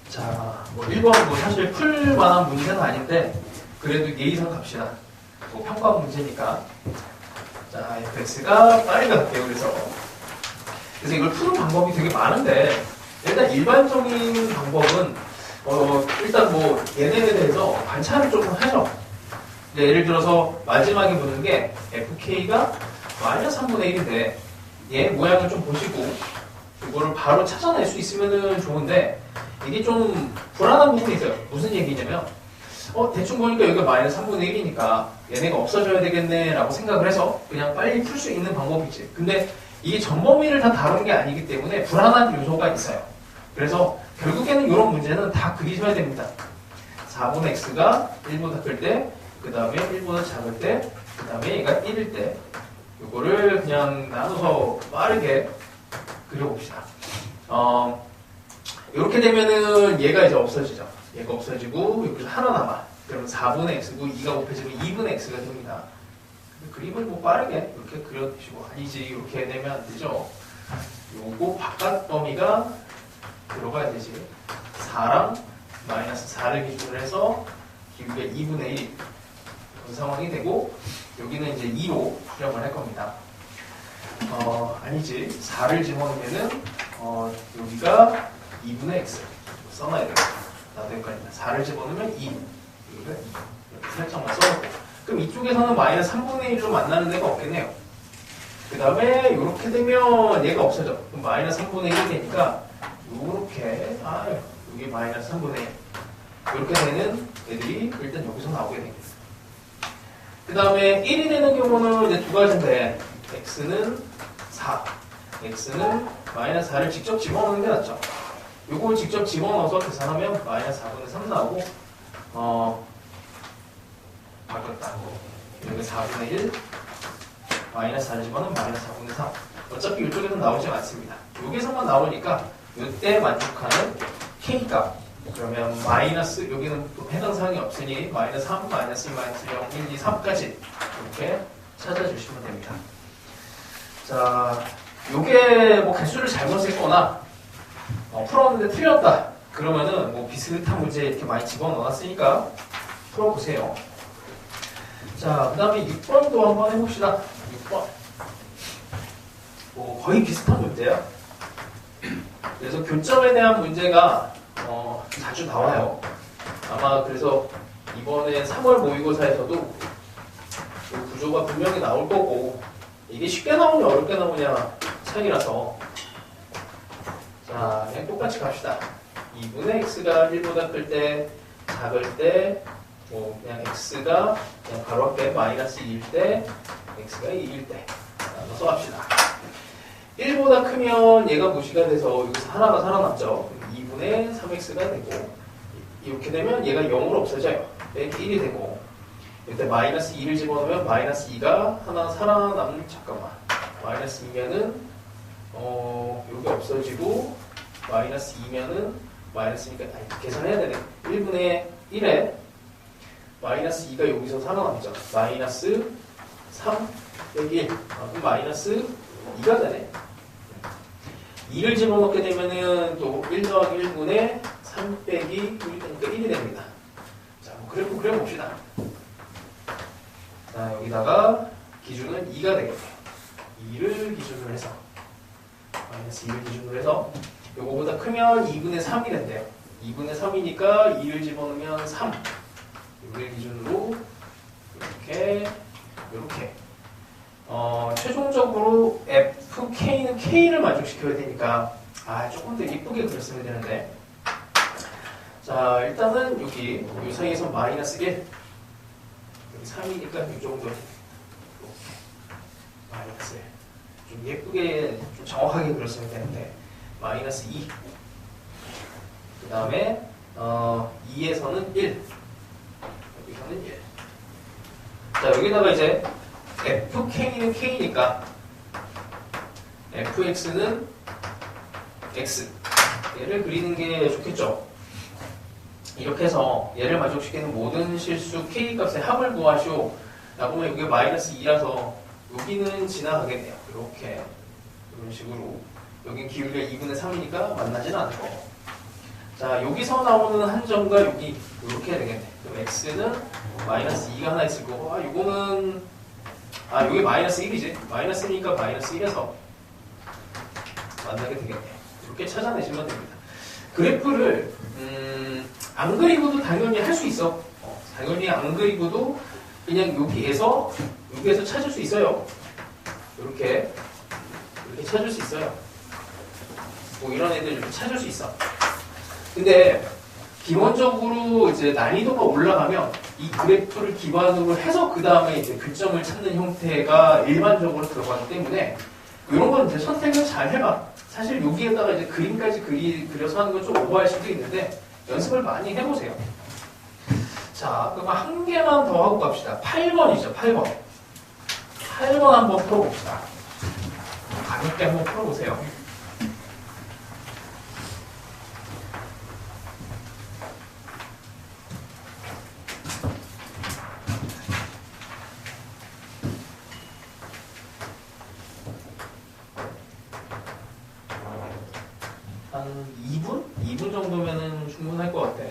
자, 뭐 1번 뭐 사실 풀만한 문제는 아닌데 그래도 예의상 갑시다. 뭐 평가 문제니까. 자, fx가 빠르게 갈게요. 그래서 이걸 푸는 방법이 되게 많은데 일단 일반적인 방법은 일단 뭐 얘네에 대해서 관찰을 조금 하죠. 예를 들어서 마지막에 보는 게 fk가 마이너스 3분의 1인데 얘 모양을 좀 보시고 이거를 바로 찾아낼 수 있으면 좋은데 이게 좀 불안한 부분이 있어요. 무슨 얘기냐면 대충 보니까 여기가 마이너스 3분의 1이니까 얘네가 없어져야 되겠네 라고 생각을 해서 그냥 빨리 풀 수 있는 방법이지. 근데 이게 전 범위를 다 다루는 게 아니기 때문에 불안한 요소가 있어요. 그래서 결국에는 이런 문제는 다 그리셔야 됩니다. 4분의 x가 1보다 클 때, 그 다음에 1보다 작을 때, 그 다음에 얘가 1일 때 이거를 그냥 나눠서 빠르게 그려봅시다. 이렇게 되면은 얘가 이제 없어지죠. 얘가 없어지고 여기서 하나 남아. 그러면 4분의 x고 2가 곱해지면 2분의 x가 됩니다. 그림을 뭐 빠르게 이렇게 그려주시고 아니지 이렇게 되면 안 되죠. 요거 바깥 범위가 들어가야 되지. 4랑 마이너스 4를 기준으로 해서 기울기가 2분의 1 그런 상황이 되고 여기는 이제 2로 수렴을 할 겁니다. 아니지 4를 집어넣으면은 여기가 2분의 x 써놔야 되겠다. 나도 헷갈린다. 4를 집어넣으면 2 여기가 2 이렇게 살짝만 써놓고 그럼 이쪽에서는 마이너스 3분의 1로 만나는 데가 없겠네요. 그 다음에 이렇게 되면 얘가 없어져. 그럼 마이너스 3분의 1이 되니까 이렇게 여기 마이너스 3분의 1 이렇게 되는 애들이 일단 여기서 나오게 됩니다. 그 다음에 1이 되는 경우는 이제 두 가지인데 x는 4 x는 마이너스 4를 직접 집어넣는 게 낫죠. 요걸 직접 집어넣어서 계산하면 마이너스 4분의 3 나오고 바꿨다. 여기 4분의 1 마이너스 4를 집어넣으면 마이너스 4분의 3 어차피 이쪽에서 나오지 않습니다. 여기서만 나오니까 이때 만족하는 k값 그러면 마이너스 여기는 또 해당 사항이 없으니 마이너스 3, 마이너스 2, 마이너스 0, 1, 2, 3까지 이렇게 찾아주시면 됩니다. 자, 요게 뭐 개수를 잘못 썼거나 풀었는데 틀렸다 그러면은 뭐 비슷한 문제 이렇게 많이 집어넣었으니까 풀어보세요. 자, 그 다음에 6번도 한번 해봅시다. 6번. 거의 비슷한 문제야. 그래서 교점에 대한 문제가 자주 나와요. 아마 그래서 이번에 3월 모의고사에서도 그 구조가 분명히 나올 거고 이게 쉽게 나오냐 어렵게 나오냐 차이라서 자, 그냥 똑같이 갑시다. 2분의 x가 1보다 클 때, 작을 때 그냥 x가 그냥 바로 앞에 마이너스 2일 때, x가 2일 때 나눠서 합시다. 1보다 크면 얘가 무시가 돼서 여기서 하나가 살아남죠. 2분의 3x가 되고 이렇게 되면 얘가 0으로 없어져요. 빼기 1이 되고 이때 마이너스 2를 집어넣으면 마이너스 2가 하나 살아남는 잠깐만 마이너스 2면은 여기 없어지고 마이너스 2면은 마이너스니까 계산해야 되네. 1분의 1에 마이너스 2가 여기서 살아남죠. 마이너스 3 빼기 1 그럼 마이너스 2가 되네. 2를 집어넣게 되면은 또 1 더하기 1분의 3 빼기 1이니까 1이 됩니다. 자, 뭐 그래프 그려봅시다. 자, 여기다가 기준은 2가 되겠네요. 2를 기준으로 해서 마이너스 2를 기준으로 해서 요거보다 크면 2분의 3이 된대요. 2분의 3이니까 2를 집어넣으면 3 요걸 기준으로 이렇게 최종적으로 FK는 K를 만족시켜야 되니까 조금 더 이쁘게 그렸으면 되는데 자, 일단은 여기 이 사이에서 마이너스 1 여기 3이니까 이 정도 이렇게 마이너스 1 좀 예쁘게 좀 정확하게 그렸으면 되는데 마이너스 2 그 다음에 2에서는 1 여기서는 1 자, 여기다가 이제 FK는 K니까 FX는 X 얘를 그리는 게 좋겠죠. 이렇게 해서 얘를 만족시키는 모든 실수 K값의 합을 구하시오 라고 하면 여기가 마이너스 2라서 여기는 지나가겠네요. 이렇게 이런 식으로 여긴 기울기가 2분의 3이니까 만나지는 않고. 자, 여기서 나오는 한 점과 여기 이렇게 해야 되겠네. 그럼 x는 마이너스 2가 하나 있을 거고, 요거는 여기 마이너스 1이지. 마이너스 1이니까 마이너스 1에서 만나게 되겠네. 이렇게 찾아내시면 됩니다. 그래프를 안 그리고도 당연히 할 수 있어. 당연히 안 그리고도 그냥 여기에서 찾을 수 있어요. 이렇게 찾을 수 있어요. 뭐 이런 애들 이렇게 찾을 수 있어. 근데 기본적으로 이제 난이도가 올라가면 이 그래프를 기반으로 해서 그 다음에 이제 교점을 찾는 형태가 일반적으로 들어가기 때문에 이런 건 이제 선택을 잘 해봐. 사실 여기에다가 이제 그림까지 그려서 하는 건 좀 오버할 수도 있는데 연습을 많이 해보세요. 자, 그럼 한 개만 더 하고 갑시다. 8번이죠, 8번. 8번 한번 풀어봅시다. 가볍게 한번 풀어보세요. 한 2분? 2분 정도면은 충분할 것 같아.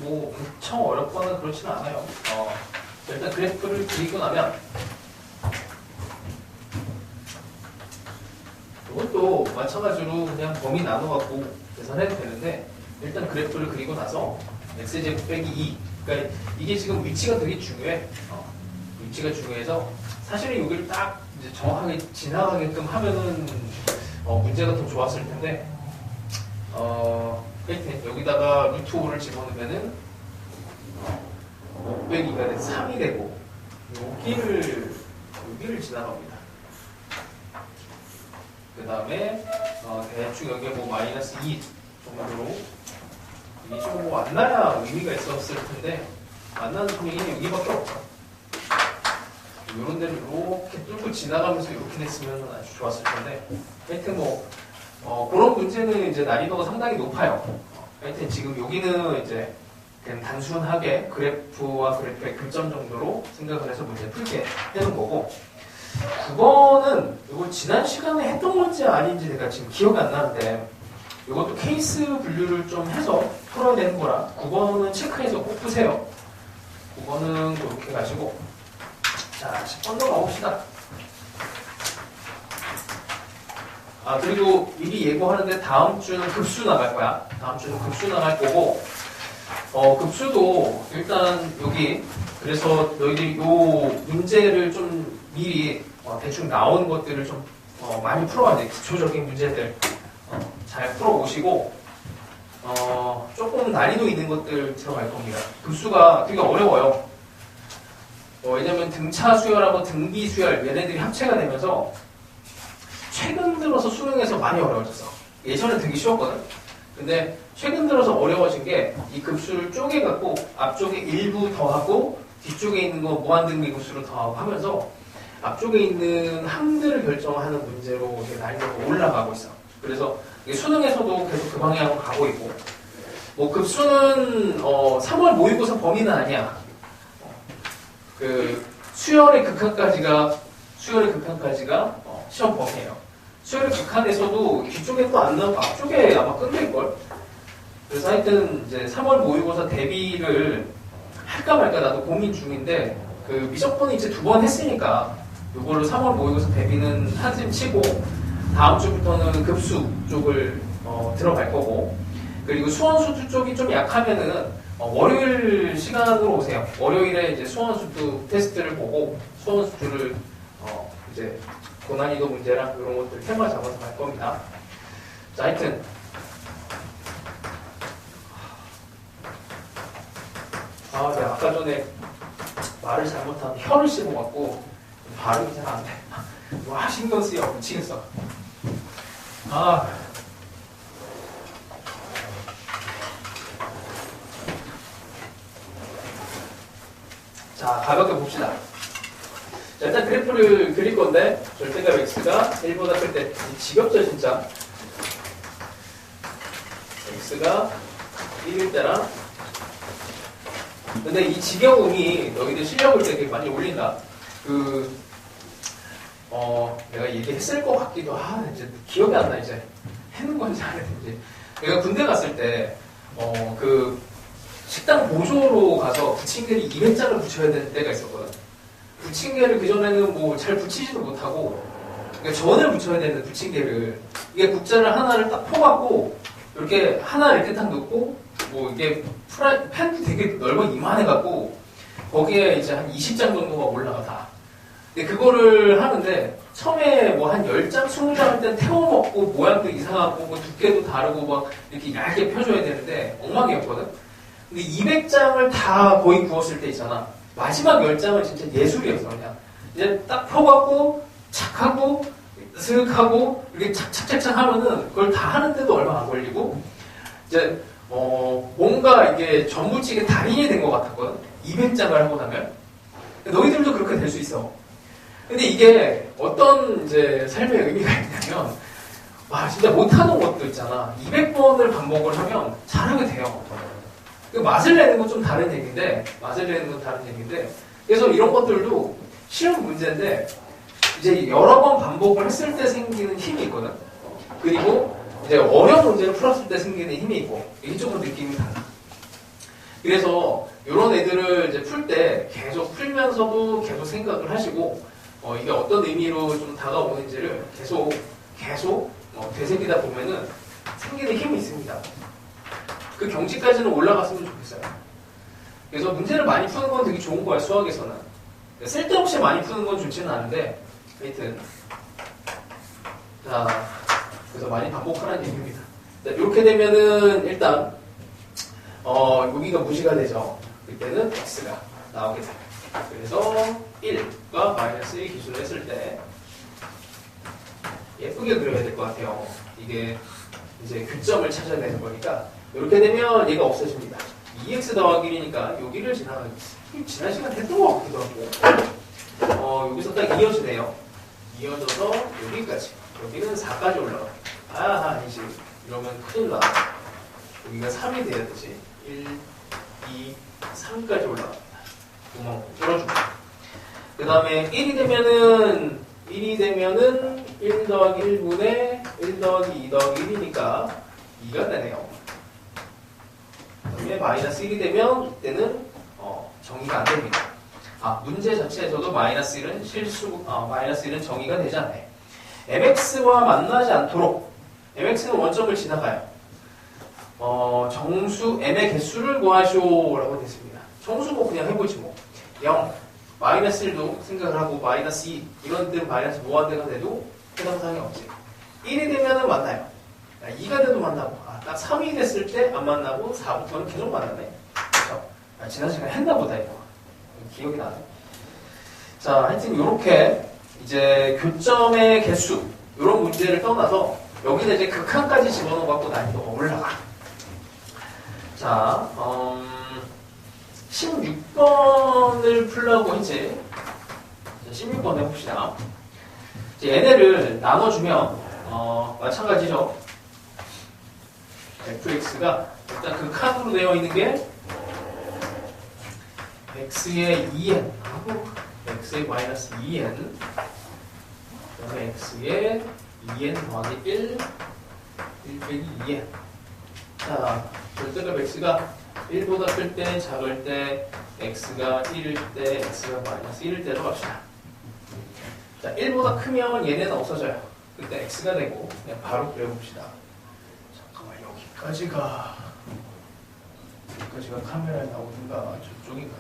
뭐 엄청 어렵거나 그렇지는 않아요. 일단 그래프를 그리고 나면 이것도 마찬가지로 그냥 범위 나눠갖고 계산해도 되는데 일단 그래프를 그리고 나서 x제곱 빼기 2 그러니까 이게 지금 위치가 되게 중요해. 위치가 중요해서 사실은 여기를 딱 이제 정확하게 지나가게끔 하면은 문제가 더 좋았을 텐데 여기다가 루트 5를 집어넣으면은 502가 3이 되고 여기를 지나갑니다. 그 다음에 대충 여기에 뭐 마이너스 2 정도로 이게 좀 뭐 만나야 의미가 있었을 텐데 만나는 분위기는 여기밖에 없죠. 이런 데를 이렇게 뚫고 지나가면서 이렇게 냈으면 아주 좋았을 텐데 하여튼 그런 문제는 이제 난이도가 상당히 높아요. 하여튼 지금 여기는 이제 그냥 단순하게 그래프와 그래프의 교점 정도로 생각을 해서 문제 풀게 해놓은 거고 9번은 이거 지난 시간에 했던 건지 아닌지 내가 지금 기억이 안 나는데 이것도 케이스 분류를 좀 해서 풀어야 되는 거라 9번은 체크해서 꼭 푸세요. 9번은 그렇게 가시고 자 10번 더 가봅시다. 그리고 미리 예고하는데 다음 주는 급수 나갈 거야. 다음 주는 급수 나갈 거고 급수도 일단 여기 그래서 너희들이 요 문제를 좀 미리 대충 나오는 것들을 좀 많이 풀어야 돼. 기초적인 문제들 잘 풀어보시고 조금 난이도 있는 것들 들어갈 겁니다. 급수가 되게 어려워요. 왜냐면 등차 수열하고 등비 수열 얘네들이 합체가 되면서 최근 들어서 수능에서 많이 어려워졌어. 예전에 되게 쉬웠거든. 근데 최근 들어서 어려워진 게 이 급수를 쪼개갖고 앞쪽에 일부 더하고 뒤쪽에 있는 거 무한등비 급수를 더하고 하면서 앞쪽에 있는 항들을 결정하는 문제로 난이도가 올라가고 있어. 그래서 수능에서도 계속 그 방향으로 가고 있고, 뭐 급수는 3월 모의고사 범위는 아니야. 그 수열의 극한까지가 시험 범위예요. 수열의 극한에서도 뒤쪽에 또 안 나오고 앞쪽에 아마 끊길걸. 그래서 하여튼 이제 3월 모의고사 대비를 할까 말까 나도 고민 중인데, 그 미적분은 이제 2번 했으니까 이걸로 3월 모의고사 대비는 한숨 치고 다음 주부터는 급수 쪽을 들어갈 거고, 그리고 수원수투 쪽이 좀 약하면은 월요일 시간으로 오세요. 월요일에 이제 수원수투 테스트를 보고 수원수투를 이제 고난이도 문제랑 이런 것들 테마 잡아서 갈 겁니다. 자, 하여튼 내가 아까 전에 말을 잘못하면 혀를 씹어갖고 발음이 잘 안 돼. 와, 신경 쓰여 미치겠어. 자, 가볍게 봅시다. 자, 일단 그래프를 그릴 건데 절대값 x가 1보다 클 때 지겹죠 진짜. x가 1일 때랑, 근데 이 지겨움이 너희들 실력 올 때 되게 많이 올린다. 내가 얘기했을 것 같기도 이제 기억이 안 나. 이제 했는 건지 안 했는지. 내가 군대 갔을 때 그 식당 보조로 가서 부침개를 200장을 붙여야 될 때가 있었거든. 부침개를 그전에는 뭐 잘 붙이지도 못하고, 그러니까 전을 붙여야 되는 부침개를, 이게 국자를 하나를 딱 퍼갖고 이렇게 하나 이렇게 딱 넣고, 뭐 이게 팬도 되게 넓어 이만해갖고 거기에 이제 한 20장 정도가 올라가. 근데 그거를 하는데 처음에 뭐 한 10장, 20장 할 때는 태워먹고 모양도 이상하고 뭐 두께도 다르고 막 이렇게 얇게 펴줘야 되는데 엉망이었거든. 근데 200장을 다 거의 구웠을 때 있잖아. 마지막 10장은 진짜 예술이었어. 그냥 이제 딱 펴갖고 착 하고 슥 하고 이렇게 착착착착 하면은 그걸 다 하는데도 얼마 안 걸리고, 이제 뭔가 이게 전부치게 달인이 된 것 같았거든. 200장을 하고 나면. 너희들도 그렇게 될 수 있어. 근데 이게 어떤 이제 삶의 의미가 있냐면, 진짜 못하는 것도 있잖아. 200번을 반복을 하면 잘하게 돼요. 맛을 내는 건 좀 다른 얘기인데, 그래서 이런 것들도 시험 문제인데, 이제 여러 번 반복을 했을 때 생기는 힘이 있거든. 그리고 이제 어려운 문제를 풀었을 때 생기는 힘이 있고, 이쪽으로 느낌이 달라. 그래서 이런 애들을 이제 풀 때 계속 풀면서도 계속 생각을 하시고, 이게 어떤 의미로 좀 다가오는지를 계속 되새기다 보면은 생기는 힘이 있습니다. 그 경지까지는 올라갔으면 좋겠어요. 그래서 문제를 많이 푸는 건 되게 좋은 거야, 수학에서는. 쓸데없이 많이 푸는 건 좋지는 않은데, 하여튼. 자, 그래서 많이 반복하라는 얘기입니다. 자, 이렇게 되면은 일단, 여기가 무시가 되죠. 그때는 x가 나오게 돼요. 그래서 1과 마이너스 1 기준으로 했을 때, 예쁘게 그려야 될 것 같아요. 이게 이제 교점을 찾아야 되는 거니까. 이렇게 되면 얘가 없어집니다. 2x 더하기 1이니까 여기를 지난 시간 했던 것 같기도 하고, 여기서 딱 이어지네요. 이어져서 여기까지. 여기는 4까지 올라가요. 아니지. 이러면 큰일 나. 여기가 3이 돼야 되지. 1, 2, 3까지 올라갑니다. 구멍 뚫어줍니다. 그 다음에 1이 되면은 1 더하기 1분의 1 더하기 2 더하기 1이니까 2가 되네요. 그 다음에 마이너스 1이 되면 이때는 정의가 안 됩니다. 문제 자체에서도 마이너스 1은 정의가 되지 않아요. mx와 만나지 않도록, mx는 원점을 지나가요. 정수 m의 개수를 구하시오라고 됐습니다. 정수 뭐 그냥 해보지 뭐. 0, 마이너스 1도 생각을 하고 마이너스 2 이런 데는 마이너스 무한대가 돼도 해당 사항이 없지. 1이 되면은 만나요. 2가 돼도 만나고, 딱 3이 됐을 때 안 만나고 4부터는 계속 만나네. 그렇죠? 지난 시간에 했나 보다 이거. 기억이 나네. 자, 하여튼 요렇게 이제 교점의 개수 이런 문제를 떠나서 여기다 이제 극한까지 집어넣어 갖고 난이도가 올라가. 자, 16번을 풀라고 했지. 16번 해봅시다. 이제 얘네를 나눠주면 마찬가지죠. fx가 일단 극한으로 되어 있는 게 x의 2n 하고 x의 마이너스 2n 그다음에 x의 2n 더하기 1 빼기 2n. 자, 절대값 x가 1보다 클 때, 작을 때, x가 1일 때, x가 마이너스 1일 때로 갑시다. 자, 1보다 크면 얘네는 없어져요. 그때 x가 되고 그냥 바로 그려봅시다. 잠깐만, 여기까지가 카메라에 나오든가 저쪽인가.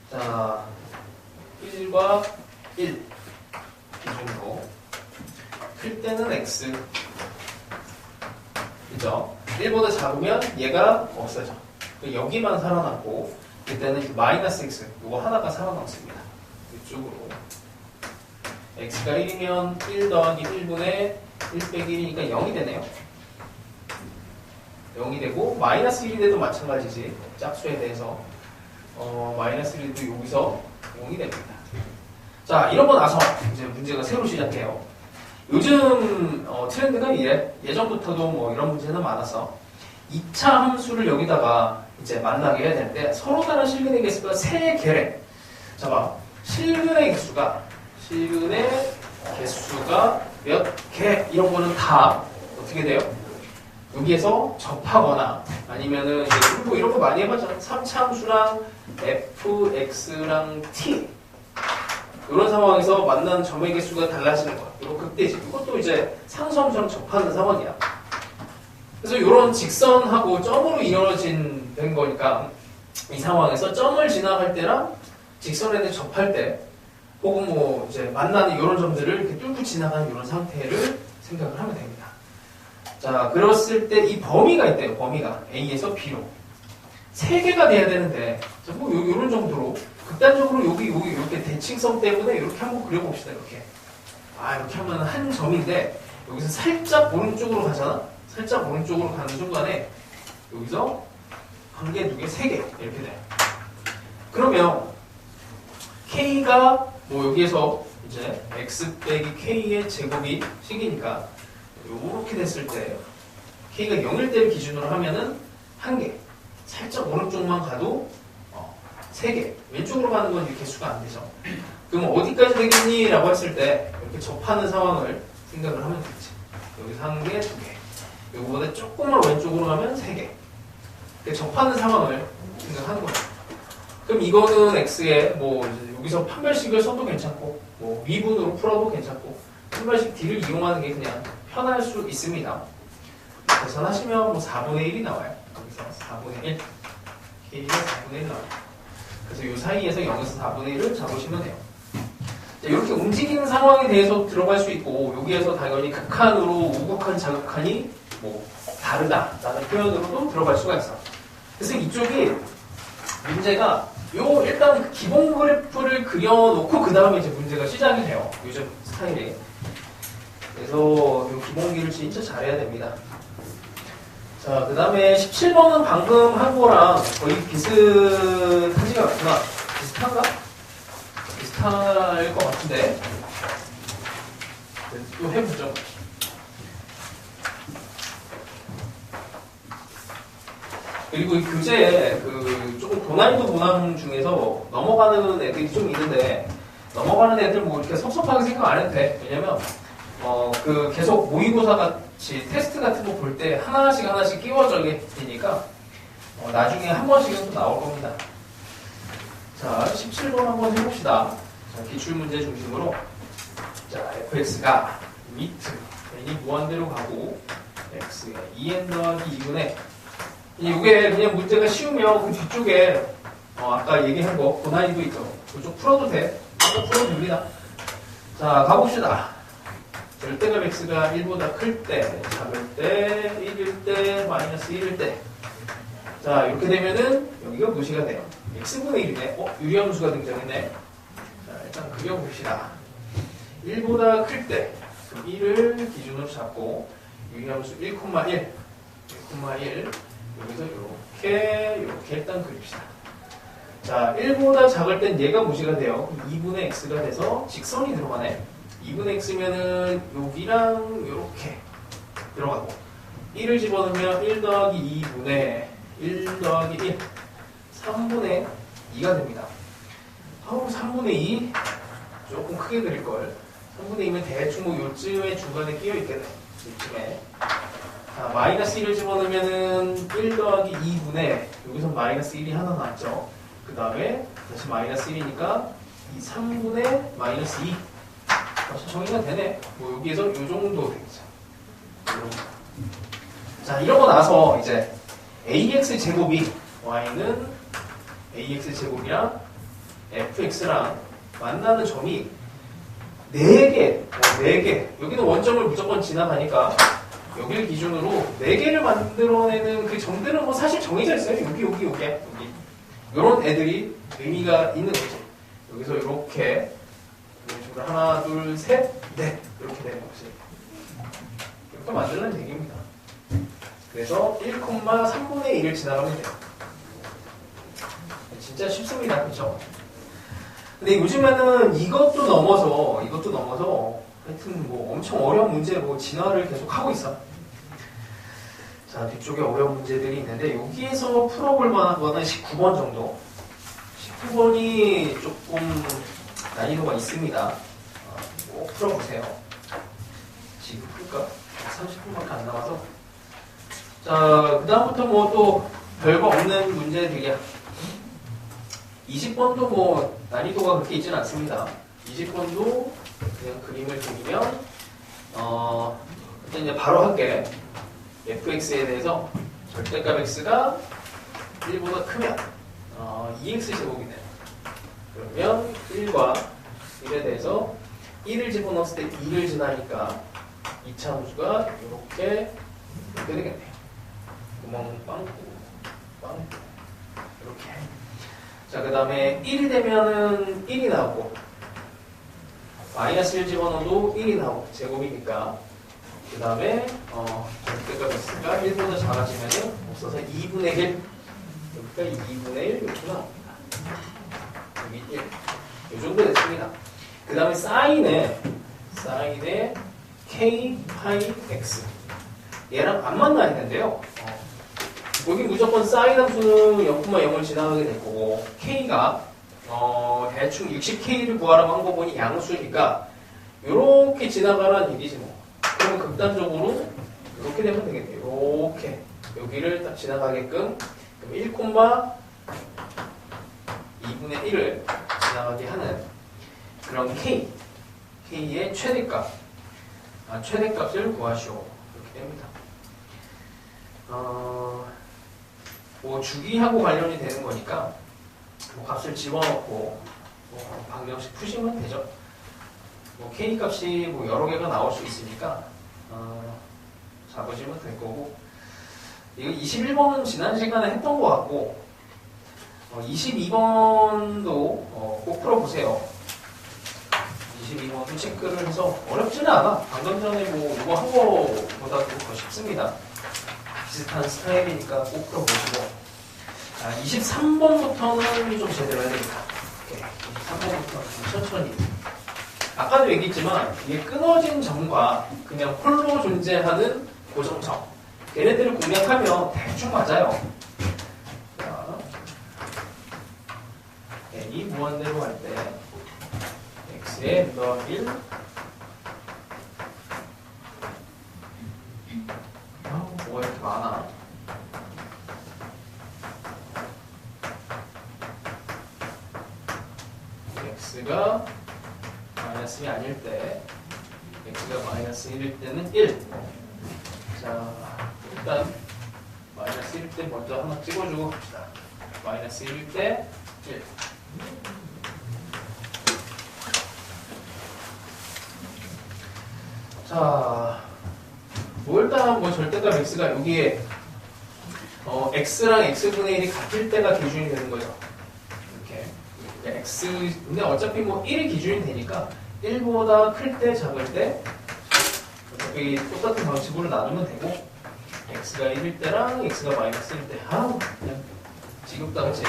자, 1과 1 기준으로 클 때는 x 그죠? 1보다 작으면 얘가 없어져. 여기만 살아남고 그때는 마이너스 x 이거 하나가 살아남습니다. 이쪽으로 x가 1이면 1 더하기 1분의 1 빼기 1이니까 0이 되네요. 0이 되고 마이너스 1이 돼도 마찬가지지. 짝수에 대해서 마이너스 1도 여기서 0이 됩니다. 자, 이러고 나서 이제 문제가 새로 시작해요. 요즘 트렌드가 이래. 예전부터도 뭐 이런 문제는 많았어. 2차 함수를 여기다가 이제 만나게 해야 되는데 서로 다른 실근의 개수가 3개래. 자, 봐. 실근의 개수가 몇 개 이런 거는 다 어떻게 돼요? 여기에서 접하거나 아니면은 이제 뭐 이런 거 많이 해봤잖아. 3차 함수랑 fx랑 t 이런 상황에서 만나는 점의 개수가 달라지는 거야. 이런 극대지. 이것도 이제 상수함수랑 접하는 상황이야. 그래서 이런 직선하고 점으로 이루어진 된 거니까 이 상황에서 점을 지나갈 때랑 직선에 대해 접할 때 혹은 뭐 이제 만나는 이런 점들을 이렇게 뚫고 지나가는 이런 상태를 생각을 하면 됩니다. 자, 그랬을 때 이 범위가 있대요. 범위가 A에서 B로 3개가 돼야 되는데 뭐 이런 정도로 극단적으로 여기 이렇게 대칭성 때문에 이렇게 한번 그려봅시다. 이렇게 이렇게 하면 한 점인데 여기서 살짝 오른쪽으로 가잖아. 살짝 오른쪽으로 가는 순간에 여기서 1개, 2개, 3개 이렇게 돼. 그러면 K가 뭐 여기에서 이제 X 빼기 K의 제곱이 식이니까 이렇게 됐을 때 K가 0일 때를 기준으로 하면은 1개. 살짝 오른쪽만 가도 3개. 왼쪽으로 가는 건 개수가 안 되죠. 그럼 어디까지 되겠니? 라고 했을 때 이렇게 접하는 상황을 생각을 하면 되겠지. 여기서 1개, 2개. 요거보다 조금만 왼쪽으로 가면 3개. 접하는 상황을 생각하는 거죠. 그럼 이거는 x에 뭐 여기서 판별식을 써도 괜찮고 뭐 미분으로 풀어도 괜찮고 판별식 d를 이용하는 게 그냥 편할 수 있습니다. 계산하시면 뭐 4분의 1이 나와요. 여기서 4분의 1 k가 4분의 1 나와요. 그래서 이 사이에서 0에서 4분의 1을 잡으시면 돼요. 이렇게 움직이는 상황에 대해서 들어갈 수 있고 여기에서 당연히 극한으로 우극한 자극한이 뭐 다르다라는 표현으로도 들어갈 수가 있어. 그래서 이쪽이 문제가 일단 기본 그래프를 그려놓고 그 다음에 이제 문제가 시작이 돼요. 요즘 스타일이. 그래서 이 기본기를 진짜 잘해야 됩니다. 자, 그 다음에 17번은 방금 한 거랑 거의 비슷하지가 않구나. 비슷한가? 비슷할 것 같은데. 또 해보죠. 그리고 이 교재에 조금 고난이도 문항 중에서 넘어가는 애들이 좀 있는데 넘어가는 애들 뭐 이렇게 섭섭하게 생각 안 해도 돼. 왜냐면 계속 모의고사 같이 테스트 같은 거 볼 때 하나씩 끼워져 되니까 나중에 한 번씩은 또 나올 겁니다. 자, 17번 한번 해봅시다. 자, 기출문제 중심으로 자, fx가 미트 n이 무한대로 가고 x가 2n 더하기 2분의 이게 그냥 문제가 쉬우면 그 뒤쪽에 아까 얘기한 거 고난이도 있죠. 그쪽 풀어도 돼. 풀어도 됩니다. 자, 가봅시다. 절대값 x가 1보다 클 때, 작을 때, 1일 때, 마이너스 1일 때. 자, 이렇게 되면은 여기가 무시가 돼요. x분의 1이네. 유리함수가 등장했네. 자, 일단 그려봅시다. 1보다 클 때, 그럼 1을 기준으로 잡고, 유리함수 1,1, 1,1, 여기서 이렇게 일단 그립시다. 자, 1보다 작을 땐 얘가 무시가 돼요. 2분의 x가 돼서 직선이 들어가네. 2분의 x면은 여기랑 이렇게 들어가고, 1을 집어넣으면 1 더하기 2분의 1 더하기 1, 3분의 2가 됩니다. 3분의 2, 조금 크게 그릴걸. 3분의 2면 대충 뭐 요쯤에 중간에 끼어있겠네. 이쯤에. 자, 마이너스 1을 집어넣으면은 1 더하기 2분의, 여기서 마이너스 1이 하나 나왔죠. 그 다음에 다시 마이너스 1이니까 3분의 마이너스 2. 정의가 되네. 뭐 여기에서 요 정도 되겠죠. 자, 이러고 나서 이제 ax 제곱이 y는 ax 제곱이랑 fx랑 만나는 점이 4개. 여기는 원점을 무조건 지나가니까 여기를 기준으로 4개를 만들어내는 그 점들은 뭐 사실 정해져 있어요. 여기. 이런 애들이 의미가 있는 거지. 여기서 이렇게 하나, 둘, 셋, 넷 이렇게 되는 거지. 이렇게 만들면 얘기입니다. 그래서 1,3분의 1을 지나가면 돼요. 진짜 쉽습니다. 그렇죠? 근데 요즘에는 이것도 넘어서 하여튼 뭐 엄청 어려운 문제 뭐 진화를 계속 하고 있어. 자, 뒤쪽에 어려운 문제들이 있는데 여기에서 풀어볼 만한 거는 19번 정도. 19번이 조금 난이도가 있습니다. 꼭 풀어보세요. 지금 풀까? 30분밖에 안 남아서. 자, 그 다음부터 뭐 또 별거 없는 문제들이야. 20번도 뭐 난이도가 그렇게 있지는 않습니다. 20번도 그냥 그림을 그리면 일단 이제 바로 할게. fx에 대해서 절대값 x가 1보다 크면 2x 제곱이네. 그러면 1과 1에 대해서 1을 집어넣었을 때 2를 지나니까 2차 함수가 이렇게 되겠네요. 구멍 빵꾸 이렇게. 자, 그 다음에 1이 되면은 1이 나오고 마이너스 1 집어넣어도 1이 나오고 제곱이니까. 그 다음에 절대값 x가 1보다 작아지면은 없어서 2분의 1, 여기가 2분의 1 이렇게 나옵니다. 여기 1, 이 정도 됐습니다. 그 다음에 사인에 k 파이 x, 얘랑 안 만나야 되는데요. 여기 무조건 사인 함수는 0,0을 지나가게 될 거고, k가 대충 60k를 구하라고 한 거 보니 양수니까 이렇게 지나가라는 얘기지 뭐. 그러면 극단적으로 이렇게 되면 되겠네요. 이렇게 여기를 딱 지나가게끔, 그럼 1,2분의 1을 지나가게 하는 그런 k의 최대값, 최대값을 구하시오. 이렇게 됩니다. 뭐 주기하고 관련이 되는 거니까 뭐 값을 집어넣고 뭐 방정식 푸시면 되죠. 뭐 k 값이 뭐 여러 개가 나올 수 있으니까 잡으시면 될 거고, 이거 21번은 지난 시간에 했던 것 같고 22번도 꼭 풀어보세요. 22번도 체크를 해서 어렵지는 않아. 방금 전에 뭐 이거 한 거보다도 더 쉽습니다. 비슷한 스타일이니까 꼭 풀어보시고, 23번부터는 좀 제대로 해야 됩니다. 23번부터 좀 천천히. 아까도 얘기했지만 이게 끊어진 점과 그냥 홀로 존재하는 고정점, 얘네들을 공략하면 대충 맞아요. 자, n이 무한대로 할 때 x에 n-1 뭐가 이렇게 많아. x가 마이너스 1이 아닐 때, x가 마이너스 1일 때는 1. 자, 일단 마이너스 1일 때 먼저 하나 찍어주고 갑시다. 마이너스 1일 때 1. 자, 뭐 일단 뭐 절대값 x가 여기에 x랑 x분의 1이 같을 때가 기준이 되는 거죠. 이렇게. x, 근데 어차피 뭐 1이 기준이 되니까 1보다 클 때, 작을 때, 어차피 똑같은 방식으로 나누면 되고, x가 1일 때랑 x가 마이너스일 때, 그냥 지겹다그치?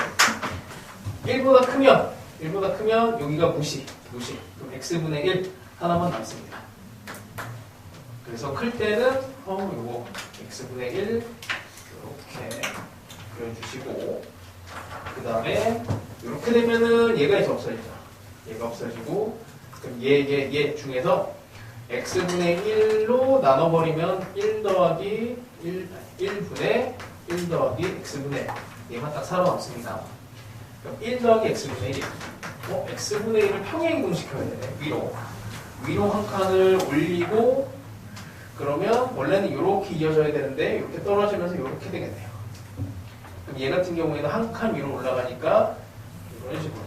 1보다 크면 여기가 무시. 그럼 x분의 1 하나만 남습니다. 그래서 클 때는 요거 x분의 1 이렇게 그려주시고, 그 다음에 이렇게 되면은 얘가 이제 없어지죠. 얘가 없어지고, 그럼 얘 중에서 x분의 1로 나눠버리면 1 더하기 1분의 1 더하기 x분의 1 얘만 딱 살아남습니다. 그럼 1 더하기 x분의 1이 x분의 1을 평행 이동시켜야 되네. 위로 한 칸을 올리고, 그러면 원래는 이렇게 이어져야 되는데 이렇게 떨어지면서 이렇게 되겠네요. 그럼 얘 같은 경우에는 한 칸 위로 올라가니까 이런 식으로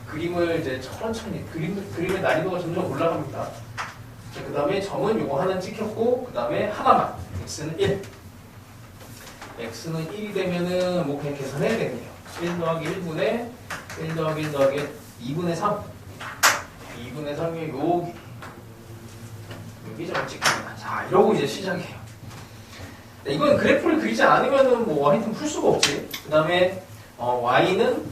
그림을 이제 천천히 그림의 난이도가 점점 올라갑니다. 그 다음에 점은 요거 하나 찍혔고, 그 다음에 하나만 x는 1. x는 1이 되면은 뭐 그냥 계산해야 되겠네요. 1 더하기 1분의 1 더하기 1 더하기 2분의 3. 2분의 3이 여기 점을 찍힙니다. 자, 이러고 이제 시작해요. 이건 그래프를 그리지 않으면은 뭐 하여튼 풀 수가 없지. 그 다음에 y는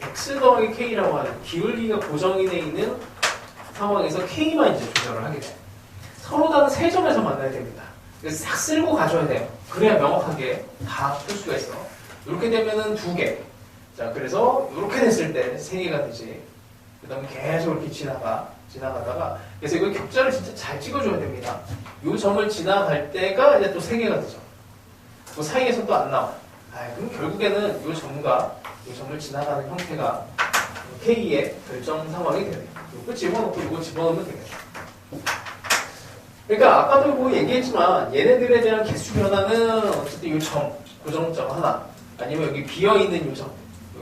x 더하기 k라고 하는 기울기가 고정이 되어 있는 상황에서 k만 이제 조절을 하게 돼요. 서로 다른 세 점에서 만나야 됩니다. 그래서 싹 쓸고 가줘야 돼요. 그래야 명확하게 다 풀 수가 있어. 이렇게 되면은 2개. 자, 그래서 이렇게 됐을 때 3개가 되지. 그 다음에 계속 이렇게 지나가다가, 그래서 이거 격자를 진짜 잘 찍어줘야 됩니다. 이 점을 지나갈 때가 이제 또 3개가 되죠. 그 사이에서 또 안 나와. 그럼 결국에는 이 점을 지나가는 형태가 K의 결정 상황이 되네요. 이거 집어넣고 이거 집어넣으면 되겠죠. 그러니까 아까도 뭐 얘기했지만 얘네들에 대한 개수 변화는 어쨌든 이 점, 고정점 하나, 아니면 여기 비어있는 이 점,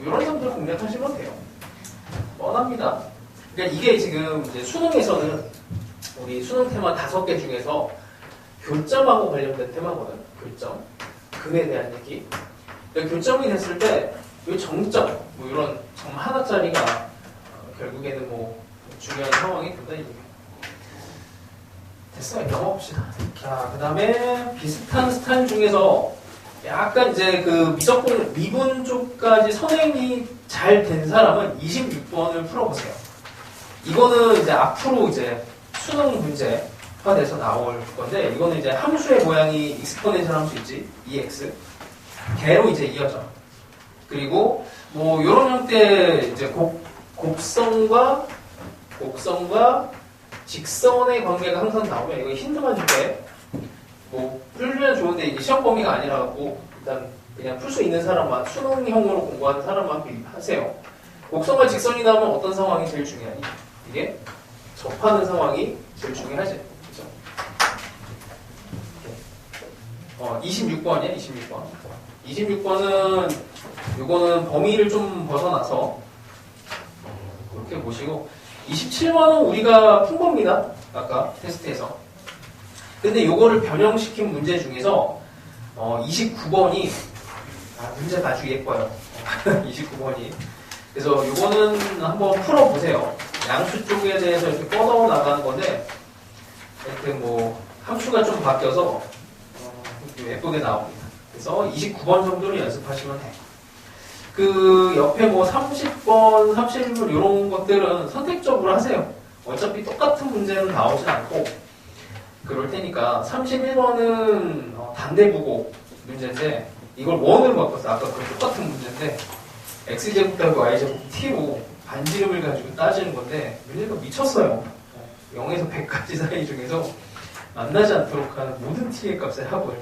이런 점들 공략하시면 돼요. 뻔합니다. 그러니까 이게 지금 이제 수능에서는 우리 수능 테마 5개 중에서 교점하고 관련된 테마거든. 교점, 금에 대한 얘기. 그러니까 교점이 됐을 때 이 정점, 뭐 이런 점 하나짜리가 결국에는 뭐 중요한 상황이 된다 이거예요. 됐어요. 넘어봅시다. 자, 그 다음에 비슷한 스타일 중에서 약간 이제 그 미분 쪽까지 선행이 잘 된 사람은 26번을 풀어보세요. 이거는 이제 앞으로 이제 수능 문제화 돼서 나올 건데, 이거는 이제 함수의 모양이 익스포넨셜 함수 있지? EX. 걔로 이제 이어져. 그리고 뭐 이런 형태 이제 곡선과 직선의 관계가 항상 나오면 이거 힌트만 줄게. 뭐 풀면 좋은데 이게 시험 범위가 아니라 갖고 일단 그냥 풀 수 있는 사람만, 수능형으로 공부하는 사람만 하세요. 곡선과 직선이 나오면 어떤 상황이 제일 중요하니? 이게 접하는 상황이 제일 중요하지. 그죠? 26번이야, 26번. 26번은 요거는 범위를 좀 벗어나서 이렇게 보시고, 27번은 우리가 푼 겁니다. 아까 테스트에서. 근데 요거를 변형시킨 문제 중에서 29번이 문제가 아주 예뻐요. 29번이. 그래서 요거는 한번 풀어보세요. 양수 쪽에 대해서 이렇게 뻗어 나가는 건데, 이렇게 뭐 함수가 좀 바뀌어서 예쁘게 나옵니다. 그래서 29번 정도는 연습하시면 돼요. 그 옆에 뭐 30번, 31번 이런 것들은 선택적으로 하세요. 어차피 똑같은 문제는 나오진 않고 그럴 테니까. 31번은 단대부고 문제인데 이걸 원으로 바꿨어. 아까 그 똑같은 문제인데 x제곱 더하기 y제곱 t로 반지름을 가지고 따지는 건데 문제가 미쳤어요. 0에서 100까지 사이 중에서 만나지 않도록 하는 모든 t의 값의 합을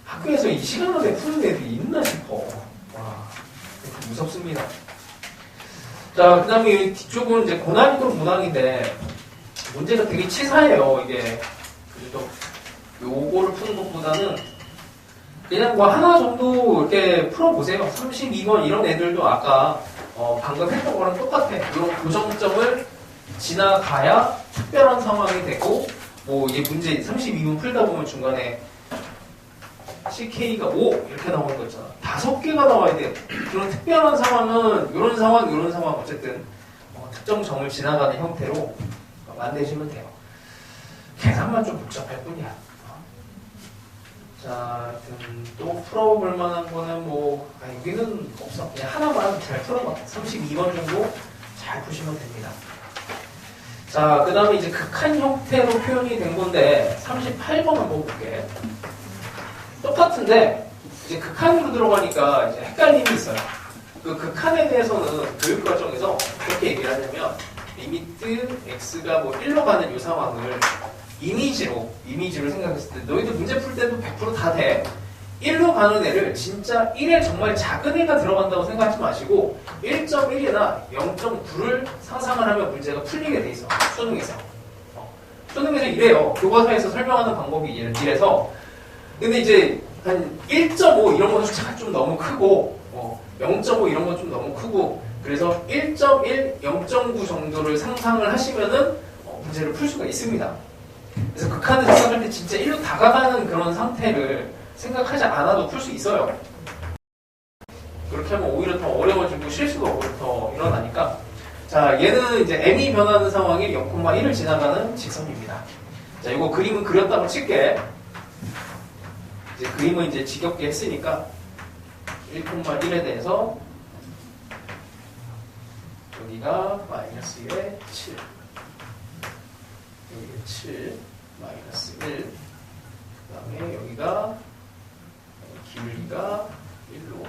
학교에서 이 시간 안에 푸는 애들이 있나 싶어. 와, 무섭습니다. 자, 그 다음에 뒤쪽은 이제 고난이도 문항인데 문제가 되게 치사해요, 이게. 그래서 요거를 푸는 것보다는 그냥 뭐 하나 정도 이렇게 풀어보세요. 32번 이런 애들도 아까 방금 했던 거랑 똑같아. 이런 고정점을 지나가야 특별한 상황이 되고, 뭐 이게 문제 32번 풀다 보면 중간에 CK가 5 이렇게 나오는 거 있잖아. 5개가 나와야 돼. 그런 특별한 상황은 이런 상황 어쨌든 특정 점을 지나가는 형태로 만드시면 돼요. 계산만 좀 복잡할 뿐이야. 자, 또 풀어볼 만한 거는 여기는 없어. 그냥 하나만 잘 풀어봐. 32번 정도 잘 푸시면 됩니다. 자, 그 다음에 이제 극한 형태로 표현이 된 건데 38번 한번 볼게. 똑같은데 이제 극한으로 들어가니까 이제 헷갈림이 있어요. 그 극한에 대해서는 교육 과정에서 어떻게 얘기를 하냐면 리미트 x가 1로 가는 이 상황을 이미지로 생각했을 때 너희들 문제 풀 때도 100% 다 돼. 1로 가는 애를 진짜 1에 정말 작은 애가 들어간다고 생각하지 마시고 1.1이나 0.9를 상상을 하면 문제가 풀리게 돼 있어. 수능에서. 수능에서 이래요. 교과서에서 설명하는 방법이 이래서. 근데 이제 한 1.5 이런 건 숫자가 좀 너무 크고 0.5 이런 건 좀 너무 크고 그래서 1.1, 0.9 정도를 상상을 하시면은 문제를 풀 수가 있습니다. 그래서 극한을 생각할 때 진짜 1로 다가가는 그런 상태를 생각하지 않아도 풀 수 있어요. 그렇게 하면 오히려 더 어려워지고 실수가 오히려 더 일어나니까. 자, 얘는 이제 m이 변하는 상황에 0,1을 지나가는 직선입니다. 자, 이거 그림은 그렸다고 칠게. 이제 그림은 이제 지겹게 했으니까 1,1에 대해서 여기가 마이너스 1에 7 여기가 7 마이너스 1 그 다음에 여기가 기울기가 1로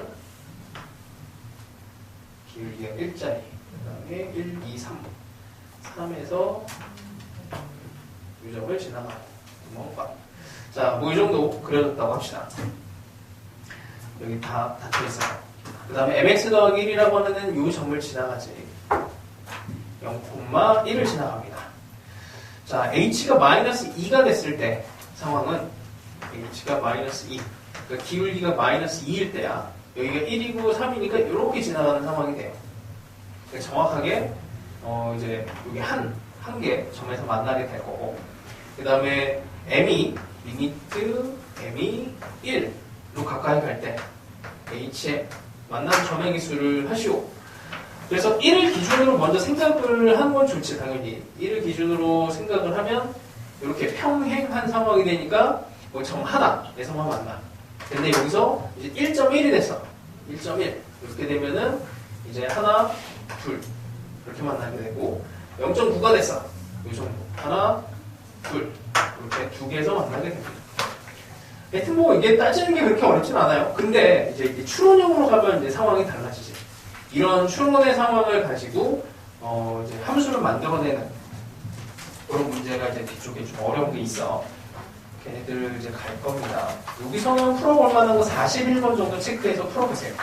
기울기가 1짜리 그 다음에 1, 2, 3 3에서 유적을 지나가는 구멍과 자, 이 정도 그려졌다고 합시다. 여기 다 닫혀있어요. 그 다음에 mx 더하기 1이라고 하는 애는 이 점을 지나가지 0,1을 지나갑니다. 자, h가 마이너스 2가 됐을 때 상황은 h가 마이너스 2 그러니까 기울기가 마이너스 2일 때야. 여기가 1이고 3이니까 이렇게 지나가는 상황이 돼요. 그러니까 정확하게 이제 여기 한 개 점에서 만나게 될 거고 그 다음에 m이 리미트 m이 1로 가까이 갈 때 h의 만나는 점의 기수를 하시오. 그래서 1을 기준으로 먼저 생각을 하는 건 좋지 당연히. 1을 기준으로 생각을 하면 이렇게 평행한 상황이 되니까 점 하나에서만 만나. 근데 여기서 이제 1.1이 됐어. 1.1 이렇게 되면은 이제 하나, 둘 이렇게 만나게 되고 0.9가 됐어. 이 정도. 하나, 둘 이렇게 두 개에서 만나게 됩니다. 하여튼 이게 따지는 게 그렇게 어렵진 않아요. 근데 이제 추론형으로 가면 이제 상황이 달라지지. 이런 추론의 상황을 가지고 이제 함수를 만들어내는 그런 문제가 이제 뒤쪽에 좀 어려운 게 있어. 걔네들 이제 갈 겁니다. 여기서는 풀어볼 만한 거 41번 정도 체크해서 풀어보세요.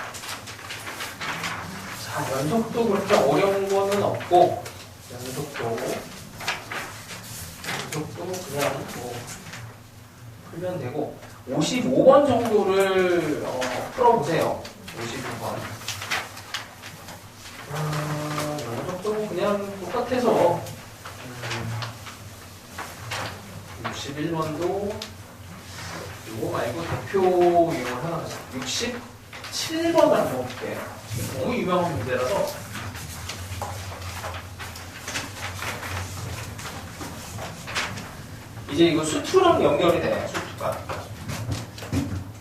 자, 연속도 그렇게 어려운 거는 없고 연속도 그냥 풀면 되고 55번 정도를 풀어보세요. 55번. 연속도 그냥 똑같아서 61번도 이거 말고 대표 유형을 하나 가자. 67번을 한번 볼게. 너무 유명한 문제라서 이제 이거 수투랑 연결이 돼. 수투가.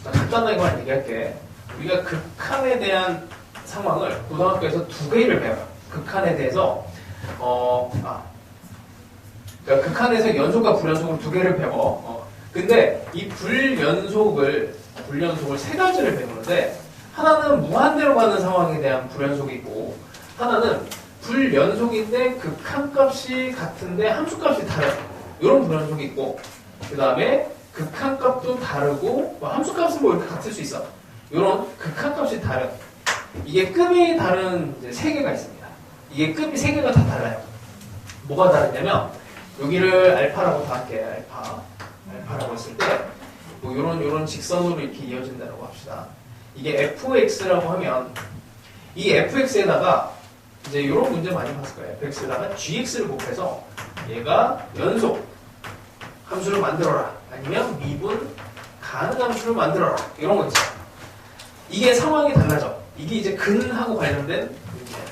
간단하게만 얘기할게. 우리가 극한에 대한 상황을 고등학교에서 두 개를 배워요. 극한에 대해서 그러니까 극한에서 연속과 불연속으로 두 개를 배워. 근데 이 불연속을 세 가지를 배우는데 하나는 무한대로 가는 상황에 대한 불연속이고 하나는 불연속인데 극한값이 같은데 함수값이 다른 이런 불연속이 있고 그 다음에 극한값도 다르고 함수값은 이렇게 같을 수 있어. 이런 극한값이 다른 이게 급이 다른 이제 세 개가 있습니다. 이게 급이 세 개가 다 달라요. 뭐가 다르냐면 여기를 알파라고 다 할게. 알파라고 했을 때 요런 직선으로 이렇게 이어진다고 합시다. 이게 fx라고 하면 이 fx에다가 이제 이런 문제 많이 봤을 거예요. fx에다가 gx를 곱해서 얘가 연속 함수를 만들어라. 아니면 미분 가능한 수를 만들어라. 이런 거 있죠. 이게 상황이 달라져. 이게 이제 근하고 관련된 문제예요.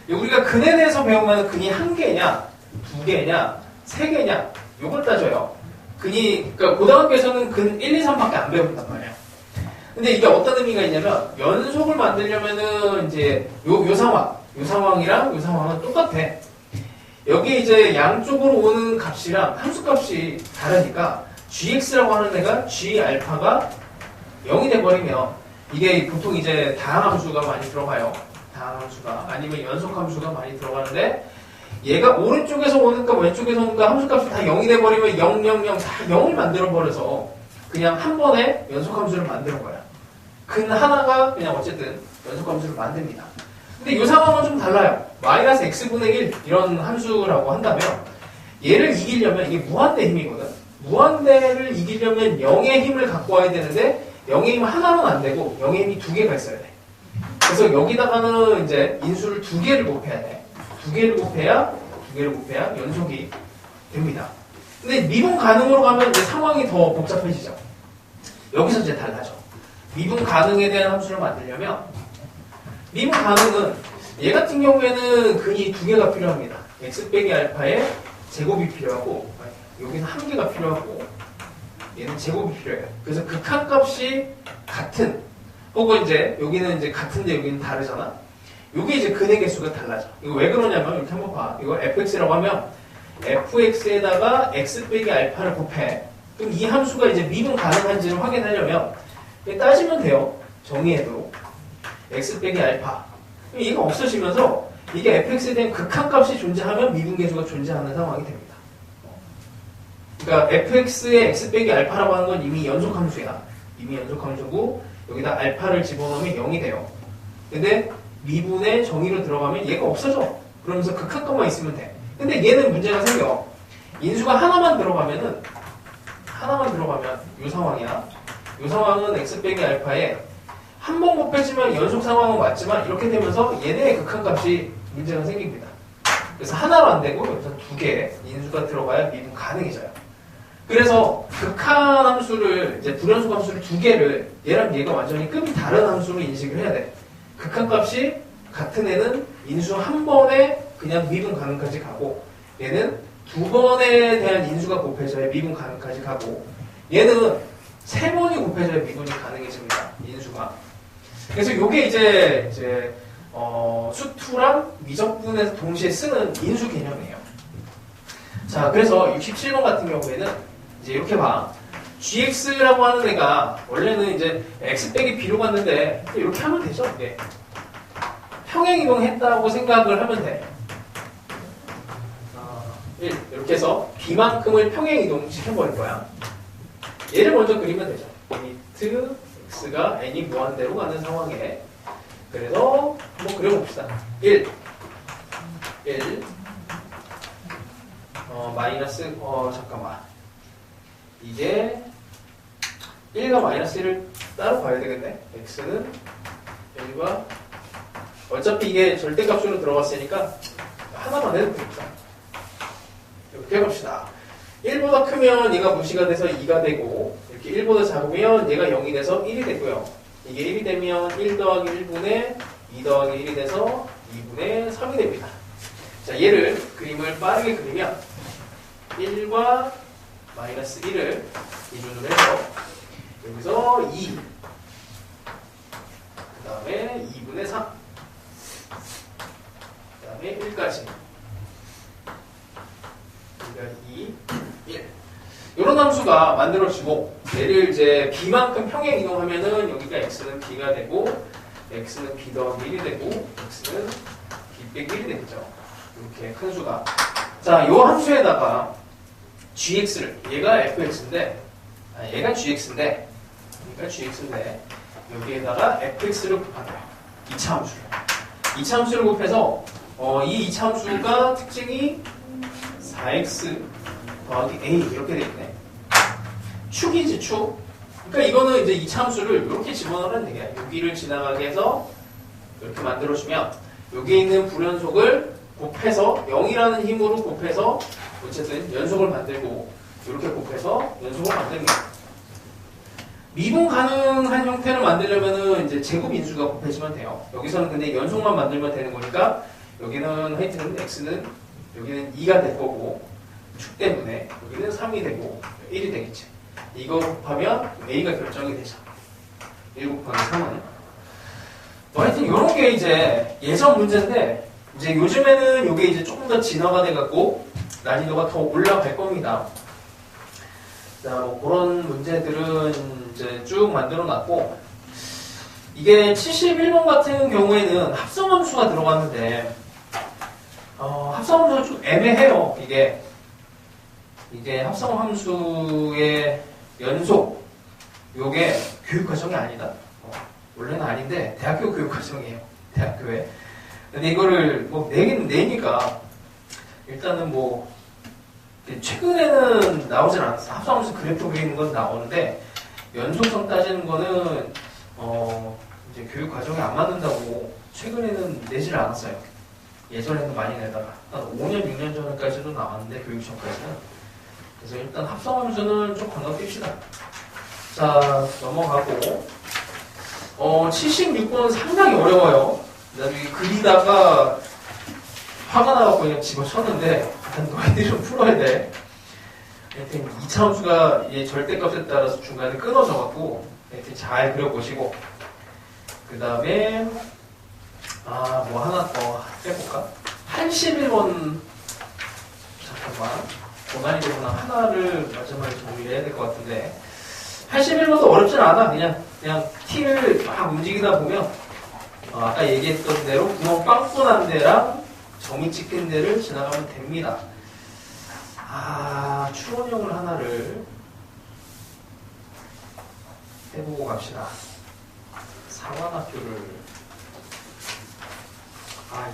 근. 우리가 근에 대해서 배우면 근이 한 개냐, 두 개냐, 세 개냐, 요걸 따져요. 그러니까 고등학교에서는 근 1, 2, 3밖에 안 배운단 말이에요. 근데 이게 어떤 의미가 있냐면, 연속을 만들려면은 이제 요 상황이랑 요 상황은 똑같아. 여기 이제 양쪽으로 오는 값이랑 함수값이 다르니까, gx라고 하는 애가 g알파가 0이 돼버리면, 이게 보통 이제 다항함수가 많이 들어가요. 다항함수가. 아니면 연속함수가 많이 들어가는데, 얘가 오른쪽에서 오는가 왼쪽에서 오는가 함수값이 다 0이 돼버리면 0, 0, 0 다 0을 만들어버려서 그냥 한 번에 연속함수를 만드는 거야. 근 하나가 그냥 어쨌든 연속함수를 만듭니다. 근데 이 상황은 좀 달라요. 마이너스 x분의 1 이런 함수라고 한다면 얘를 이기려면 이게 무한대 힘이거든. 무한대를 이기려면 0의 힘을 갖고 와야 되는데 0의 힘 하나는 안 되고 0의 힘이 두 개가 있어야 돼. 그래서 여기다가는 이제 인수를 두 개를 곱해야 돼. 두 개를 곱해야 연속이 됩니다. 근데 미분 가능으로 가면 이제 상황이 더 복잡해지죠. 여기서 이제 달라져. 미분 가능에 대한 함수를 만들려면 미분 가능은 얘 같은 경우에는 근이 두 개가 필요합니다. x 빼기 알파의 제곱이 필요하고 여기는 한 개가 필요하고 얘는 제곱이 필요해요. 그래서 극한값이 같은 혹은 이제 여기는 이제 같은데 여기는 다르잖아. 이게 이제 근의 개수가 달라져. 이거 왜 그러냐면 이렇게 한번 봐. 이거 fx라고 하면 fx에다가 x 빼기 알파를 곱해. 그럼 이 함수가 이제 미분 가능한지를 확인하려면 따지면 돼요. 정의해도 x 빼기 알파. 그럼 얘가 없어지면서 이게 fx에 대한 극한값이 존재하면 미분 계수가 존재하는 상황이 됩니다. 그러니까 fx의 x 빼기 알파라고 하는 건 이미 연속함수야. 이미 연속함수고 여기다 알파를 집어넣으면 0이 돼요. 근데 미분의 정의로 들어가면 얘가 없어져. 그러면서 극한값만 있으면 돼. 근데 얘는 문제가 생겨. 인수가 하나만 들어가면 이 상황이야. 이 상황은 x 빼기 알파에 한 번 곱해지면 연속 상황은 맞지만 이렇게 되면서 얘네의 극한값이 문제가 생깁니다. 그래서 하나로 안 되고 여기서 두 개 인수가 들어가야 미분 가능해져요. 그래서 극한 함수를 이제 불연속 함수를 두 개를 얘랑 얘가 완전히 급이 다른 함수로 인식을 해야 돼. 극한값이 같은 애는 인수 한 번에 그냥 미분 가능까지 가고 얘는 두 번에 대한 인수가 곱해져야 미분 가능까지 가고 얘는 세 번이 곱해져야 미분이 가능해집니다. 인수가. 그래서 이게 이제 수투랑 미적분에서 동시에 쓰는 인수 개념이에요. 자, 그래서 67번 같은 경우에는 이제 이렇게 봐. gx라고 하는 애가 원래는 이제 x 빼기 b로 갔는데 이렇게 하면 되죠. 이게. 평행이동했다고 생각을 하면 돼. 1 이렇게 해서 b만큼을 평행이동 시켜버릴 거야. 얘를 먼저 그리면 되죠. 리미트 x가 n이 무한대로 가는 상황에 그래서 한번 그려봅시다. 1 마이너스 잠깐만 이게 1과 마이너스 1을 따로 봐야 되겠네. x는 1과 어차피 이게 절대값으로 들어갔으니까 하나만 해도 되겠다. 이렇게 해봅시다. 1보다 크면 얘가 무시가 돼서 2가 되고 이렇게 1보다 작으면 얘가 0이 돼서 1이 되고요. 이게 1이 되면 1 더하기 1분의 2 더하기 1이 돼서 2분의 3이 됩니다. 자, 얘를 그림을 빠르게 그리면 1과 마이너스 1을 기준으로 해서 여기서 2 그 다음에 2분의 3 그 다음에 1까지 그러니까 2, 1 이런 함수가 만들어지고 얘를 이제 b만큼 평행 이동하면은 여기가 x는 b가 되고 x는 b 더하기 1이 되고 x는 b 빼기 1이 되겠죠. 이렇게 큰 수가. 자, 요 함수에다가 gx를 얘가 fx인데 얘가 gx인데 여기에다가 fx를 곱하네요. 2차 함수를. 2차 함수를 곱해서 이 2차 함수가 특징이 4x 더하기 a 이렇게 되겠네. 축이지 축. 그러니까 이거는 이제 2차 함수를 이렇게 집어넣으면 되게 여기를 지나가게 해서 이렇게 만들어주면 여기에 있는 불연속을 곱해서 0이라는 힘으로 곱해서 어쨌든 연속을 만들고 이렇게 곱해서 연속을 만듭니다. 미분 가능한 형태를 만들려면은 이제 제곱 인수가 곱해지면 돼요. 여기서는 근데 연속만 만들면 되는 거니까 여기는 하여튼 x는 여기는 2가 될 거고 축 때문에 여기는 3이 되고 1이 되겠지. 이거 곱하면 a가 결정이 되죠. 1 곱하기 3은. 하여튼 이런 게 이제 예전 문제인데 이제 요즘에는 이게 이제 조금 더 진화가 돼갖고 난이도가 더 올라갈 겁니다. 자, 뭐 그런 문제들은 이제 쭉 만들어 놨고, 이게 71번 같은 경우에는 합성함수가 들어갔는데, 합성함수가 좀 애매해요. 이게 합성함수의 연속, 요게 교육과정이 아니다. 원래는 아닌데 대학교 교육과정이에요. 대학교에. 근데 이거를 뭐 내긴 내니까 일단은 뭐 최근에는 나오진 않았어. 합성함수 그래프 그리는 건 나오는데 연속성 따지는 거는 이제 교육 과정에 안 맞는다고 최근에는 내질 않았어요. 예전에는 많이 내다가 한 5년, 6년 전까지도 나왔는데 교육시험까지는. 그래서 일단 합성함수는 좀 건너뛰시다. 자, 넘어가고 76번 상당히 어려워요. 나중에 그리다가 화가 나갖고 그냥 집어쳤는데 일단 너희들이 좀 풀어야 돼. 하여튼 2차 함수가 얘 절대값에 따라서 중간에 끊어져갖고 하여튼 잘 그려보시고, 그 다음에 뭐 하나 더 해볼까? 81번 잠깐만 고난이도구나. 하나를 마지막에 정리를 해야 될 것 같은데 81번도 어렵진 않아. 그냥 티를 막 움직이다 보면 아까 얘기했던 대로 구멍 빵꾸난 데랑 점이 찍힌 데를 지나가면 됩니다. 추론형을 하나를 해보고 갑시다. 사관학교를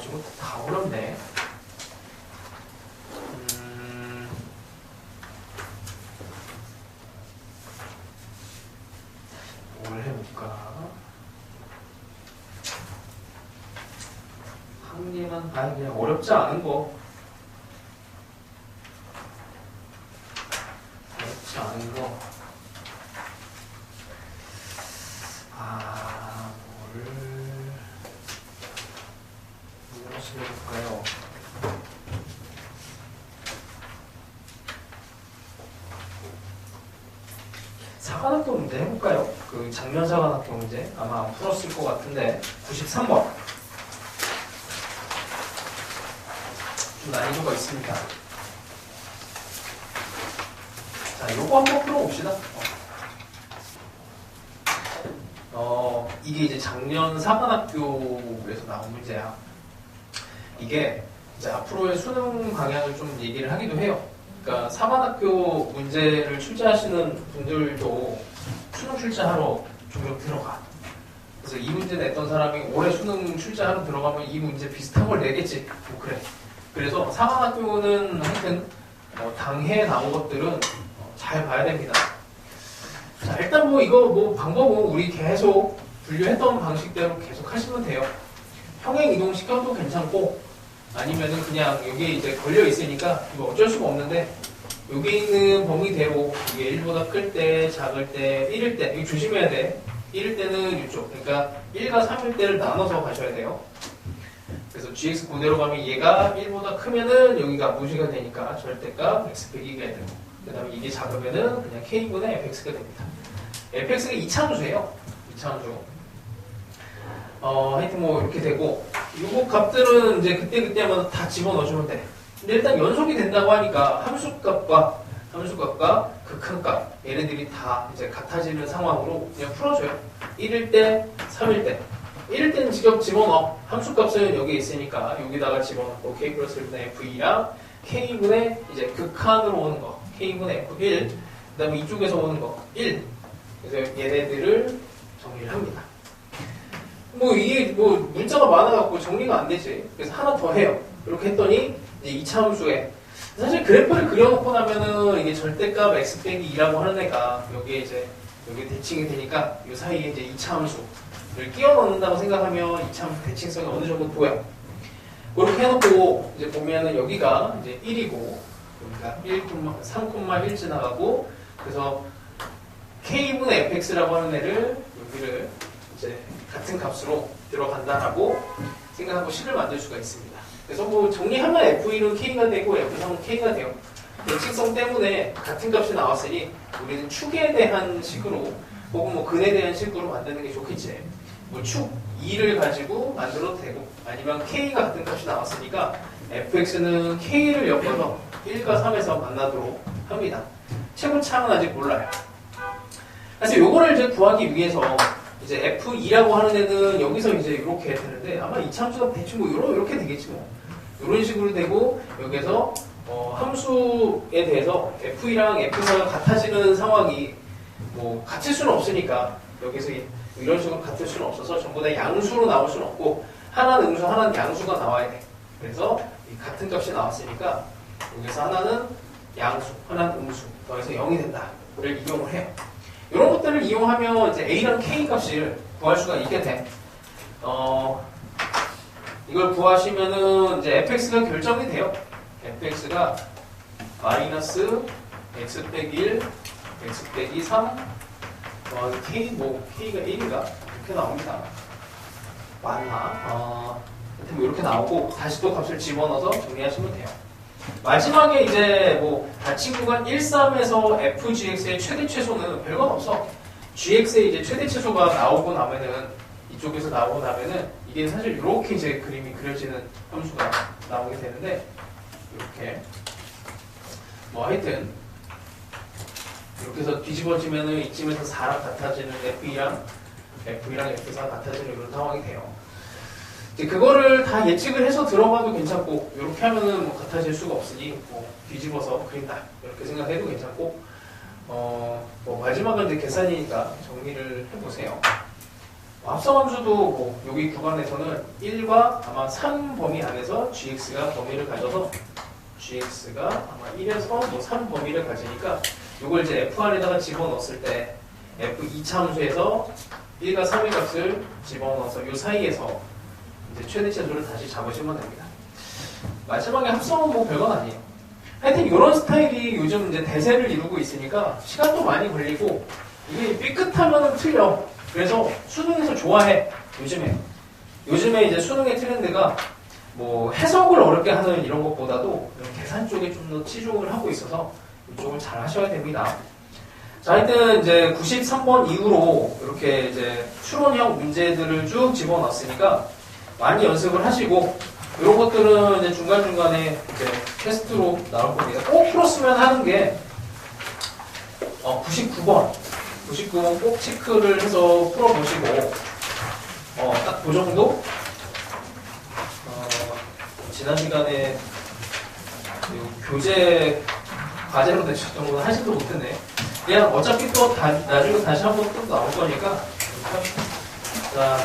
이거 다 어렵네. 뭘 해볼까? 한 개만, 그냥 어렵지 않은 거. 어렵지 않은 거. 무엇을 해볼까요? 사관학교 문제 해볼까요? 그 작년 사관학교 문제 아마 안 풀었을 것 같은데 93번 좀 난이도가 있습니다. 자, 요거 한번 풀어봅시다. 이게 이제 작년 사관학교에서 나온 문제야. 이게 이제 앞으로의 수능 방향을 좀 얘기를 하기도 해요. 그러니까 사관학교 문제를 출제하시는 분들도 수능 출제하러 종종 들어가. 그래서 이 문제 냈던 사람이 올해 수능 출제하러 들어가면 이 문제 비슷한 걸 내겠지. 뭐 그래. 그래서 사관학교는 하여튼 당해 나온 것들은 잘 봐야 됩니다. 자, 일단 이거 방법은 우리 계속 분류했던 방식대로 계속 하시면 돼요. 평행 이동 시켜도 괜찮고, 아니면은 그냥 여기에 이제 걸려 있으니까 이거 어쩔 수가 없는데, 여기 있는 범위대로 이게 1보다 클 때, 작을 때, 1일 때, 이거 조심해야 돼. 1일 때는 이쪽, 그러니까 1과 3일 때를 나눠서 가셔야 돼요. 그래서 gx 그대로 가면 얘가 1보다 크면은 여기가 무시가 되니까 절대값 x 빼기가 되고, 그 다음에 이게 작으면은 그냥 k분의 fx가 됩니다. fx가 2차함수예요. 2차함수. 하여튼 이렇게 되고, 요거 값들은 이제 그때마다 다 집어넣어주면 돼. 근데 일단 연속이 된다고 하니까 함수값과 극한값, 얘네들이 다 이제 같아지는 상황으로 그냥 풀어줘요. 1일 때, 3일 때. 1일 때는 직접 집어넣어. 함수값은 여기 있으니까 여기다가 집어넣고 k 플러스 1분의 f2랑 k분의 이제 극한으로 오는 거, k분의 f1, 그 다음에 이쪽에서 오는 거, 1. 그래서 얘네들을 정리를 합니다. 이게 문자가 많아갖고 정리가 안 되지. 그래서 하나 더 해요. 이렇게 했더니 이제 2차 함수에 사실 그래프를 그려놓고 나면은 이게 절대값 x 빼기 2라고 하는 애가 여기에 이제 여기 대칭이 되니까 이 사이에 이제 2차 함수를 끼워 넣는다고 생각하면 2차 함수 대칭성이 어느 정도 보여. 그렇게 해놓고 이제 보면은 여기가 이제 1이고 여기가 3,1 지나가고, 그래서 K분의 fx라고 하는 애를 여기를 이제 같은 값으로 들어간다라고 생각하고 식을 만들 수가 있습니다. 그래서 뭐 정리하면 f1은 k가 되고 f3은 k가 돼요. 대칭성 때문에 같은 값이 나왔으니 우리는 축에 대한 식으로 혹은 뭐 근에 대한 식으로 만드는 게 좋겠지. 뭐 축 2를 가지고 만들어도 되고 아니면 k가 같은 값이 나왔으니까 fx는 k를 엮어서 1과 3에서 만나도록 합니다. 최고차는 아직 몰라요. 그래서 요거를 이제 구하기 위해서 이제 f2라고 하는 애는 여기서 이제 이렇게 되는데 아마 이 참수가 대충 뭐 이렇게 되겠지 뭐. 이런 식으로 되고 여기서 함수에 대해서 f2랑 f4가 같아지는 상황이 뭐 같을 수는 없으니까 여기서 이런 식으로 같을 수는 없어서 전부 다 양수로 나올 수는 없고 하나는 음수, 하나는 양수가 나와야 돼. 그래서 이 같은 값이 나왔으니까 여기서 하나는 양수, 하나는 음수 더해서 0이 된다를 이용을 해요. 이런 것들을 이용하면 이제 A랑 K 값을 구할 수가 있게 돼. 이걸 구하시면은 이제 fx가 결정이 돼요. fx가 마이너스 x 빼기 1, x 빼기 3, k 뭐 k가 1인가 이렇게 나옵니다. 맞나? 하여튼 뭐 이렇게 나오고 다시 또 값을 집어넣어서 정리하시면 돼요. 마지막에 이제 뭐 닫힌 구간 1, 3에서 fgx의 최대 최소는 별건 없어. gx의 이제 최대 최소가 나오고 나면은 이쪽에서 나오고 나면은 이게 사실 이렇게 이제 그림이 그려지는 함수가 나오게 되는데 이렇게 뭐 하여튼 이렇게 해서 뒤집어지면은 이쯤에서 4랑 같아지는 f2랑 f4가 같아지는 이런 상황이 돼요. 이제 그거를 다 예측을 해서 들어가도 괜찮고 이렇게 하면은 뭐 같아질 수가 없으니 뭐 뒤집어서 그린다 이렇게 생각해도 괜찮고 뭐 마지막은 이제 계산이니까 정리를 해보세요. 합성함수도 뭐 여기 구간에서는 1과 아마 3 범위 안에서 gx가 범위를 가져서 gx가 아마 1에서 뭐 3 범위를 가지니까 이걸 이제 f 안에다가 집어넣었을 때 f2차 함수에서 1과 3의 값을 집어넣어서 이 사이에서 이제 최대 최소를 다시 잡으시면 됩니다. 마지막에 합성은 뭐 별건 아니에요. 하여튼 이런 스타일이 요즘 이제 대세를 이루고 있으니까 시간도 많이 걸리고 이게 삐끗하면 틀려. 그래서 수능에서 좋아해. 요즘에 이제 수능의 트렌드가 뭐 해석을 어렵게 하는 이런 것보다도 계산 쪽에 좀 더 치중을 하고 있어서 이쪽을 잘 하셔야 됩니다. 자, 하여튼 이제 93번 이후로 이렇게 이제 추론형 문제들을 쭉 집어넣었으니까 많이 연습을 하시고 이런 것들은 이제 중간중간에 이제 테스트로 나올 겁니다. 꼭 풀었으면 하는 게 99번 꼭 체크를 해서 풀어보시고 딱 그 정도? 지난 시간에 교재 과제로 내셨던 거는 하지도 못했네. 그냥 어차피 또 나중에 다시 한번 또 나올 거니까 자